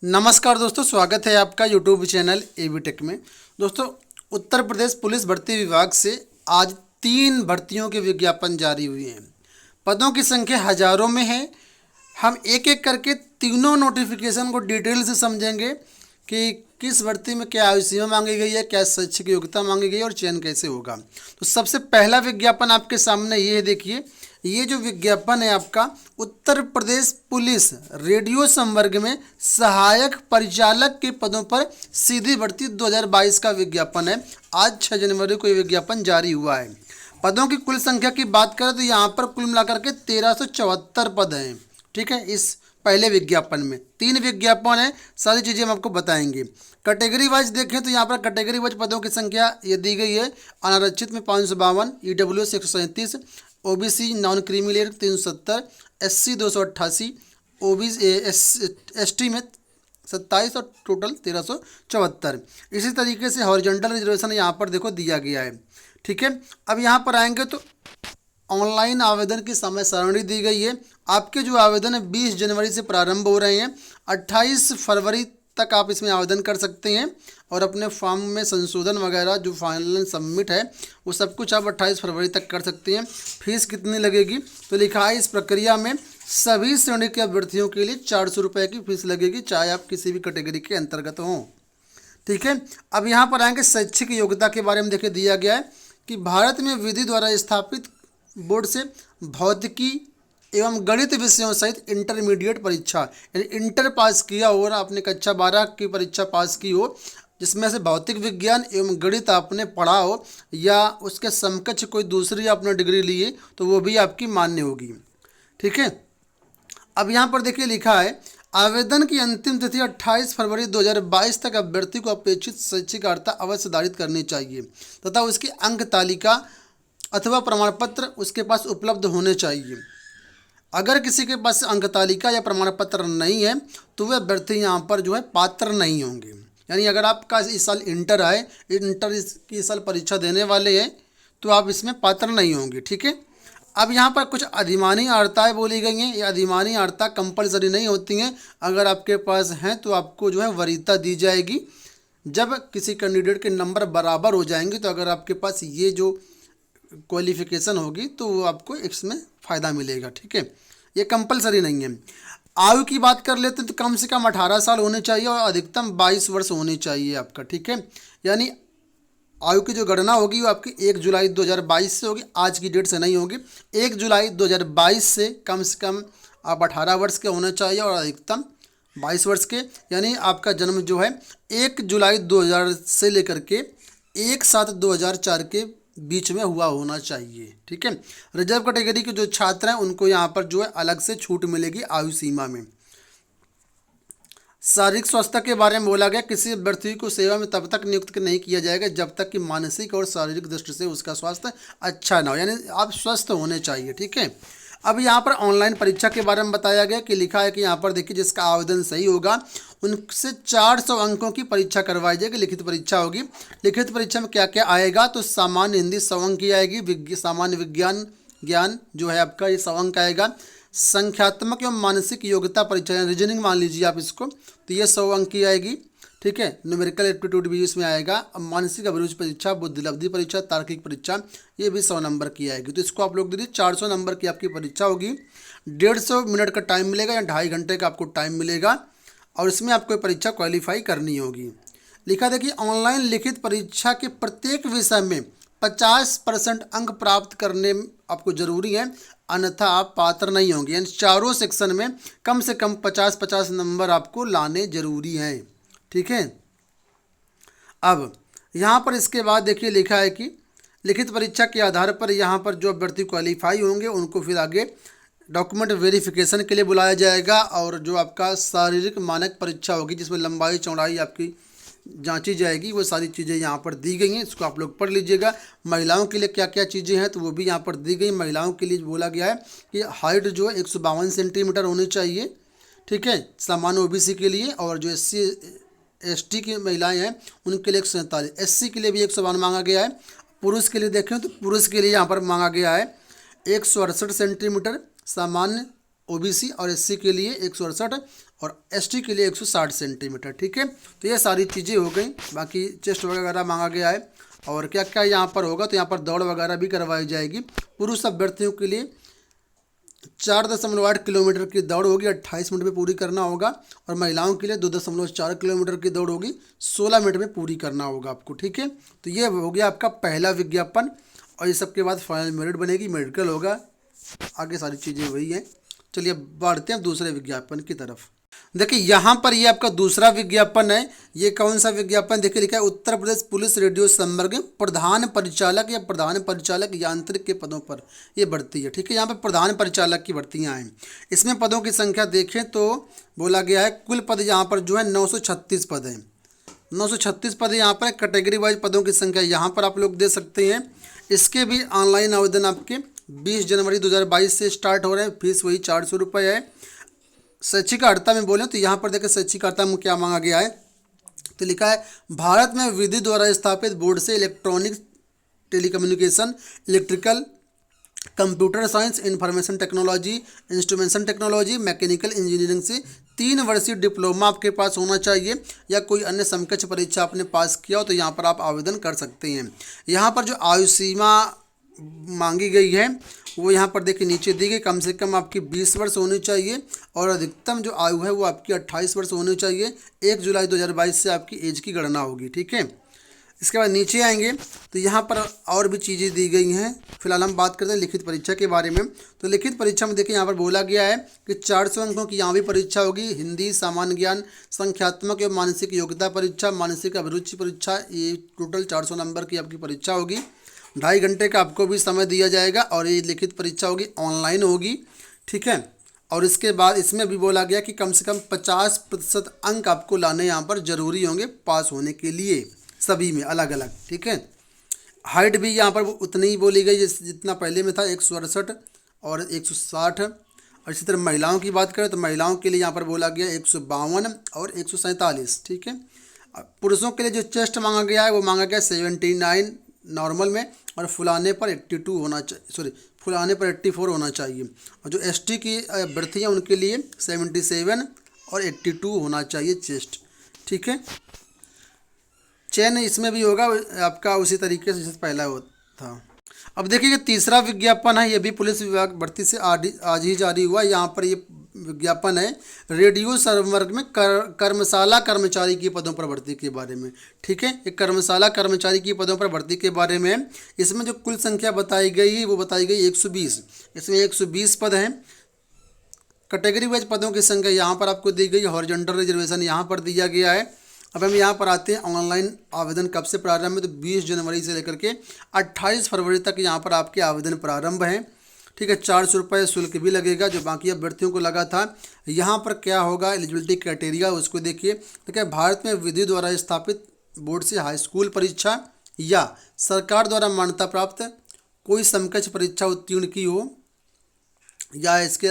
नमस्कार दोस्तों, स्वागत है आपका यूट्यूब चैनल एबी टेक में। दोस्तों, उत्तर प्रदेश पुलिस भर्ती विभाग से आज 3 भर्तियों के विज्ञापन जारी हुए हैं। पदों की संख्या हजारों में है। हम एक एक करके तीनों नोटिफिकेशन को डिटेल से समझेंगे कि किस भर्ती में क्या आयु सीमा मांगी गई है, क्या शैक्षिक योग्यता मांगी गई है और चयन कैसे होगा। तो सबसे पहला विज्ञापन आपके सामने ये है, देखिए। ये जो विज्ञापन है आपका उत्तर प्रदेश पुलिस रेडियो संवर्ग में सहायक परिचालक के पदों पर सीधी भर्ती 2022 का विज्ञापन है। आज 6 जनवरी को ये विज्ञापन जारी हुआ है। पदों की कुल संख्या की बात करें तो यहाँ पर कुल मिलाकर के 1374 पद हैं। ठीक है, इस पहले विज्ञापन में 3 विज्ञापन है, सारी चीज़ें हम आपको बताएंगे। कैटेगरी वाइज देखें तो यहाँ पर कैटेगरी वाइज पदों की संख्या ये दी गई है। अनारक्षित में 552, EWS 137, OBC non creamy layer 370, SC 288, OBC ST में 27 और टोटल 1374। इसी तरीके से हॉरिजॉन्टल रिजर्वेशन यहाँ पर देखो दिया गया है। ठीक है, अब यहाँ पर आएंगे तो ऑनलाइन आवेदन की समय सारणी दी गई है। आपके जो आवेदन है 20 जनवरी से प्रारंभ हो रहे हैं। 28 फरवरी तक आप इसमें आवेदन कर सकते हैं और अपने फॉर्म में संशोधन वगैरह जो फाइनल सबमिट है वो सब कुछ आप 28 फरवरी तक कर सकते हैं। फीस कितनी लगेगी तो लिखा है, इस प्रक्रिया में सभी श्रेणी के अभ्यर्थियों के लिए 400 रुपये की फीस लगेगी, चाहे आप किसी भी कैटेगरी के अंतर्गत हों। ठीक है, अब यहाँ पर आएंगे शैक्षिक योग्यता के बारे में। देखिए, दिया गया है कि भारत में विधि द्वारा स्थापित बोर्ड से भौतिकी एवं गणित विषयों सहित इंटरमीडिएट परीक्षा यानी इंटर पास किया हो और आपने कक्षा 12 की परीक्षा पास की हो, जिसमें से भौतिक विज्ञान एवं गणित आपने पढ़ा हो या उसके समकक्ष कोई दूसरी आपने डिग्री ली है तो वो भी आपकी मान्य होगी। ठीक है, अब यहाँ पर देखिए लिखा है, आवेदन की अंतिम तिथि 28 फरवरी 2022 तक अभ्यर्थी को अपेक्षित शैक्षिक अर्हता अवश्य धारित करनी चाहिए तथा उसकी अंक तालिका अथवा प्रमाण पत्र उसके पास उपलब्ध होने चाहिए। अगर किसी के पास अंक तालिका या प्रमाण पत्र नहीं है तो वे अभ्यर्थी यहाँ पर जो है पात्र नहीं होंगे। यानी अगर आपका इस साल इंटर आए, इंटर की इस साल परीक्षा देने वाले हैं तो आप इसमें पात्र नहीं होंगे। ठीक है, अब यहाँ पर कुछ अधिमानी अर्हताएँ बोली गई हैं। ये अधिमानी अर्हता कंपलसरी नहीं होती हैं। अगर आपके पास हैं तो आपको जो है वरीयता दी जाएगी। जब किसी कैंडिडेट के नंबर बराबर हो जाएंगे तो अगर आपके पास ये जो क्वालिफिकेशन होगी तो वो आपको इसमें फ़ायदा मिलेगा। ठीक है, ये कंपलसरी नहीं है। आयु की बात कर लेते हैं तो कम से कम 18 साल होने चाहिए और अधिकतम 22 वर्ष होने चाहिए आपका। ठीक है, यानी आयु की जो गणना होगी वो आपकी 1 जुलाई 2022 से होगी, आज की डेट से नहीं होगी। 1 जुलाई 2022 से कम आप 18 वर्ष के होने चाहिए और अधिकतम 22 वर्ष के। यानी आपका जन्म जो है 1 जुलाई 2000 से लेकर के 1/7/2004 के बीच में हुआ होना चाहिए। ठीक है, रिजर्व कैटेगरी के जो छात्र हैं उनको यहाँ पर जो है अलग से छूट मिलेगी आयु सीमा में। शारीरिक स्वास्थ्य के बारे में बोला गया, किसी अभ्यर्थी को सेवा में तब तक नियुक्त नहीं किया जाएगा जब तक कि मानसिक और शारीरिक दृष्टि से उसका स्वास्थ्य अच्छा ना हो, यानी आप स्वस्थ होने चाहिए। ठीक है, अब यहाँ पर ऑनलाइन परीक्षा के बारे में बताया गया कि लिखा है कि यहाँ पर देखिए, जिसका आवेदन सही होगा उनसे 400 अंकों की परीक्षा करवाई जाएगी, लिखित परीक्षा होगी। लिखित परीक्षा में क्या क्या आएगा तो सामान्य हिंदी 100 अंक की आएगी, सामान्य विज्ञान ज्ञान जो है आपका ये 100 अंक आएगा। संख्यात्मक एवं मानसिक योग्यता परीक्षा रीजनिंग मान लीजिए आप इसको, तो ये 100 अंक की आएगी। ठीक है, न्यूमेरिकल एप्टीट्यूड भी इसमें आएगा। अब मानसिक अभिरुचि परीक्षा, बुद्धिलब्धि परीक्षा, तार्किक परीक्षा, ये भी 100 नंबर की आएगी। तो इसको आप लोग दीजिए, 400 नंबर की आपकी परीक्षा होगी। 150 मिनट का टाइम मिलेगा या 2.5 घंटे का आपको टाइम मिलेगा और इसमें आपको परीक्षा क्वालिफाई करनी होगी। लिखा देखिए, ऑनलाइन लिखित परीक्षा के प्रत्येक विषय में 50% अंक प्राप्त करने आपको जरूरी है, अन्यथा आप पात्र नहीं होंगे। यानी चारों सेक्शन में कम से कम 50-50 नंबर आपको लाने जरूरी हैं। ठीक है, अब यहाँ पर इसके बाद देखिए लिखा है कि लिखित परीक्षा के आधार पर यहाँ पर जो अभ्यर्थी क्वालिफाई होंगे उनको फिर आगे डॉक्यूमेंट वेरिफिकेशन के लिए बुलाया जाएगा और जो आपका शारीरिक मानक परीक्षा होगी जिसमें लंबाई चौड़ाई आपकी जांची जाएगी, वो सारी चीज़ें यहाँ पर दी गई हैं। इसको आप लोग पढ़ लीजिएगा। महिलाओं के लिए क्या क्या चीज़ें हैं तो वो भी यहाँ पर दी गई। महिलाओं के लिए बोला गया है कि हाइट जो है 152 सेंटीमीटर होनी चाहिए। ठीक है, सामान्य OBC के लिए, और जो SC ST की महिलाएं हैं उनके लिए 147, SC के लिए भी 152 मांगा गया है। पुरुष के लिए देखें तो पुरुष के लिए यहाँ पर मांगा गया है 168 सेंटीमीटर सामान्य ओबीसी और एससी के लिए 168 और एसटी के लिए 160 सेंटीमीटर। ठीक है, तो ये सारी चीज़ें हो गई। बाकी चेस्ट वगैरह मांगा गया है और क्या क्या यहाँ पर होगा, तो यहाँ पर दौड़ वगैरह भी करवाई जाएगी। पुरुष अभ्यर्थियों के लिए 4.8 किलोमीटर की दौड़ होगी, 28 मिनट में पूरी करना होगा। और महिलाओं के लिए 2.4 किलोमीटर की दौड़ होगी, 16 मिनट में पूरी करना होगा आपको। ठीक है, तो ये हो गया आपका पहला विज्ञापन। और ये सब के बाद फाइनल मेरिट बनेगी, मेडिकल होगा, आगे सारी चीज़ें वही हैं। चलिए बढ़ते हैं दूसरे विज्ञापन की तरफ। देखिए यहाँ पर ये आपका दूसरा विज्ञापन है। ये कौन सा विज्ञापन, देखिए लिखा है उत्तर प्रदेश पुलिस रेडियो संवर्ग में प्रधान परिचालक या प्रधान परिचालक यांत्रिक के पदों पर ये भर्ती है। ठीक है, यहाँ पर प्रधान परिचालक की भर्तियाँ हैं। इसमें पदों की संख्या देखें तो बोला गया है कुल पद यहाँ पर जो है 936 पद हैं। 936 पद यहाँ पर। कैटेगरी वाइज पदों की संख्या यहाँ पर आप लोग दे सकते हैं। इसके भी ऑनलाइन आवेदन आपके 20 जनवरी 2022 से स्टार्ट हो रहे हैं। फीस वही 400 रुपये है। शैक्षिक अर्हता में बोलें तो यहाँ पर देखिए शैक्षिक अर्हता में क्या मांगा गया है, तो लिखा है भारत में विधि द्वारा स्थापित बोर्ड से electronics, telecommunication, electrical, computer science, information technology, instrumentation technology, mechanical engineering से 3 वर्षीय डिप्लोमा आपके पास होना चाहिए या कोई अन्य समकक्ष परीक्षा आपने पास किया हो तो यहाँ पर आप आवेदन कर सकते हैं। यहाँ पर जो आयु सीमा मांगी गई है वो यहाँ पर देखिए नीचे दी गई, कम से कम आपकी 20 वर्ष होनी चाहिए और अधिकतम जो आयु है वो आपकी 28 वर्ष होनी चाहिए। 1 जुलाई 2022 से आपकी एज की गणना होगी। ठीक है, इसके बाद नीचे आएंगे तो यहाँ पर और भी चीज़ें दी गई हैं। फिलहाल हम बात करते हैं लिखित परीक्षा के बारे में। तो लिखित परीक्षा में देखिए यहाँ पर बोला गया है कि 400 अंकों की यहाँ भी परीक्षा होगी। हिंदी, सामान्य ज्ञान, संख्यात्मक एवं मानसिक योग्यता परीक्षा, मानसिक अभिरुचि परीक्षा, ये टोटल 400 नंबर की आपकी परीक्षा होगी। 2.5 घंटे का आपको भी समय दिया जाएगा और ये लिखित परीक्षा होगी, ऑनलाइन होगी। ठीक है, और इसके बाद इसमें भी बोला गया कि कम से कम 50% अंक आपको लाने यहाँ पर जरूरी होंगे पास होने के लिए, सभी में अलग अलग। ठीक है, हाइट भी यहाँ पर उतनी ही बोली गई जितना पहले में था, 168 और 160। और इसी तरह महिलाओं की बात करें तो महिलाओं के लिए यहाँ पर बोला गया 152 और 147। ठीक है, पुरुषों के लिए जो चेस्ट मांगा गया है वो मांगा गया 79 नॉर्मल में और फुलाने पर 82 होना चाहिए, सॉरी फुलाने पर 84 होना चाहिए। और जो एसटी की अभ्यर्थी हैं उनके लिए 77 और 82 होना चाहिए चेस्ट। ठीक है, चयन इसमें भी होगा आपका उसी तरीके से जैसे पहला था। अब देखिए तीसरा विज्ञापन है, ये भी पुलिस विभाग भर्ती से आज ही जारी हुआ। यहाँ पर ये विज्ञापन है रेडियो संवर्ग में कर्मशाला कर्मचारी के पदों पर भर्ती के बारे में। ठीक है, एक कर्मशाला कर्मचारी के पदों पर भर्ती के बारे में। इसमें जो कुल संख्या बताई गई वो बताई गई 120। इसमें 120 पद हैं। कैटेगरी वाइज पदों की संख्या यहाँ पर आपको दी गई। हॉरिजॉन्टल रिजर्वेशन यहाँ पर दिया गया है। अब हम यहाँ पर आते हैं ऑनलाइन आवेदन कब से प्रारंभ है, तो 20 जनवरी से लेकर के 28 फरवरी तक यहाँ पर आपके आवेदन प्रारंभ हैं। ठीक है, 400 रुपये शुल्क भी लगेगा जो बाकी अभ्यर्थियों को लगा था। यहाँ पर क्या होगा, एलिजिबिलिटी क्राइटेरिया उसको देखिए। तो क्या भारत में विधि द्वारा स्थापित बोर्ड से हाई स्कूल परीक्षा या सरकार द्वारा मान्यता प्राप्त कोई समकक्ष परीक्षा उत्तीर्ण की हो या इसके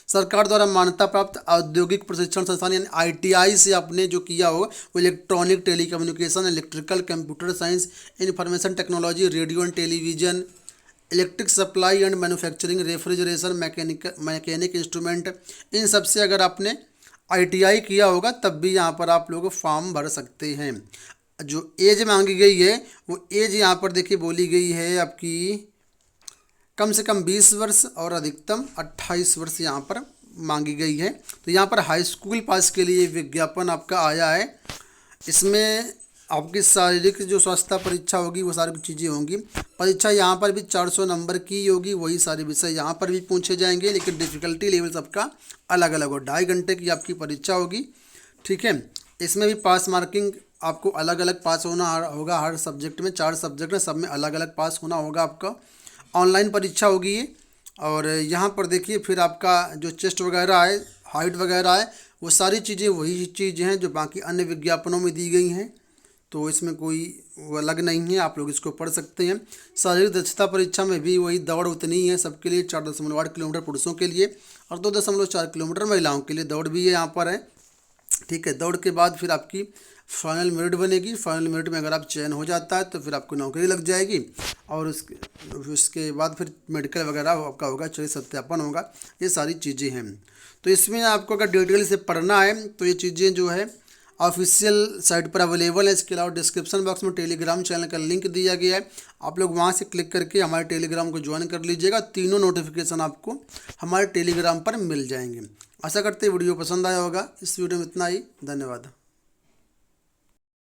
सरकार द्वारा मान्यता प्राप्त औद्योगिक प्रशिक्षण संस्थान यानी ITI से आपने जो किया हो वो electronic, telecommunication, electrical, computer science, information technology, radio and television, electric supply and manufacturing, refrigeration, mechanic instrument, इन सब से अगर आपने ITI किया होगा तब भी यहाँ पर आप लोग फॉर्म भर सकते हैं। जो एज मांगी गई है वो एज यहाँ पर देखिए बोली गई है आपकी कम से कम 20 वर्ष और अधिकतम 28 वर्ष यहाँ पर मांगी गई है। तो यहाँ पर हाई स्कूल पास के लिए विज्ञापन आपका आया है। इसमें आपकी शारीरिक जो स्वास्थ्य परीक्षा होगी वो सारी चीज़ें होंगी। परीक्षा यहाँ पर भी 400 नंबर की होगी, वही सारे विषय यहाँ पर भी पूछे जाएंगे, लेकिन डिफ़िकल्टी लेवल सबका अलग अलग हो। 2.5 घंटे की आपकी परीक्षा होगी। ठीक है, इसमें भी पास मार्किंग आपको अलग अलग पास होना होगा। हर सब्जेक्ट में 4 सब्जेक्ट है, सब में अलग अलग पास होना होगा आपका। ऑनलाइन परीक्षा होगी ये। और यहाँ पर देखिए फिर आपका जो चेस्ट वगैरह है, हाइट वगैरह है, वो सारी चीज़ें वही चीज़ें हैं जो बाकी अन्य विज्ञापनों में दी गई हैं। तो इसमें कोई अलग नहीं है, आप लोग इसको पढ़ सकते हैं। शारीरिक दक्षता परीक्षा में भी वही दौड़ उतनी ही है सबके लिए, 4.8 किलोमीटर पुरुषों के लिए और 2.4 किलोमीटर महिलाओं के लिए दौड़ भी है यहाँ पर है। ठीक है, दौड़ के बाद फिर आपकी फाइनल मेरिट बनेगी। फाइनल मेरिट में अगर आप चयन हो जाता है तो फिर आपको नौकरी लग जाएगी, और उसके बाद फिर मेडिकल वगैरह आपका होगा, चलिए सत्यापन होगा, ये सारी चीज़ें हैं। तो इसमें आपको अगर डिटेल से पढ़ना है तो ये चीज़ें जो है ऑफिशियल साइट पर अवेलेबल है। इसके अलावा डिस्क्रिप्शन बॉक्स में टेलीग्राम चैनल का लिंक दिया गया है, आप लोग वहां से क्लिक करके हमारे टेलीग्राम को ज्वाइन कर लीजिएगा। तीनों नोटिफिकेशन आपको हमारे टेलीग्राम पर मिल जाएंगे। आशा करते हैं वीडियो पसंद आया होगा। इस वीडियो में इतना ही, धन्यवाद।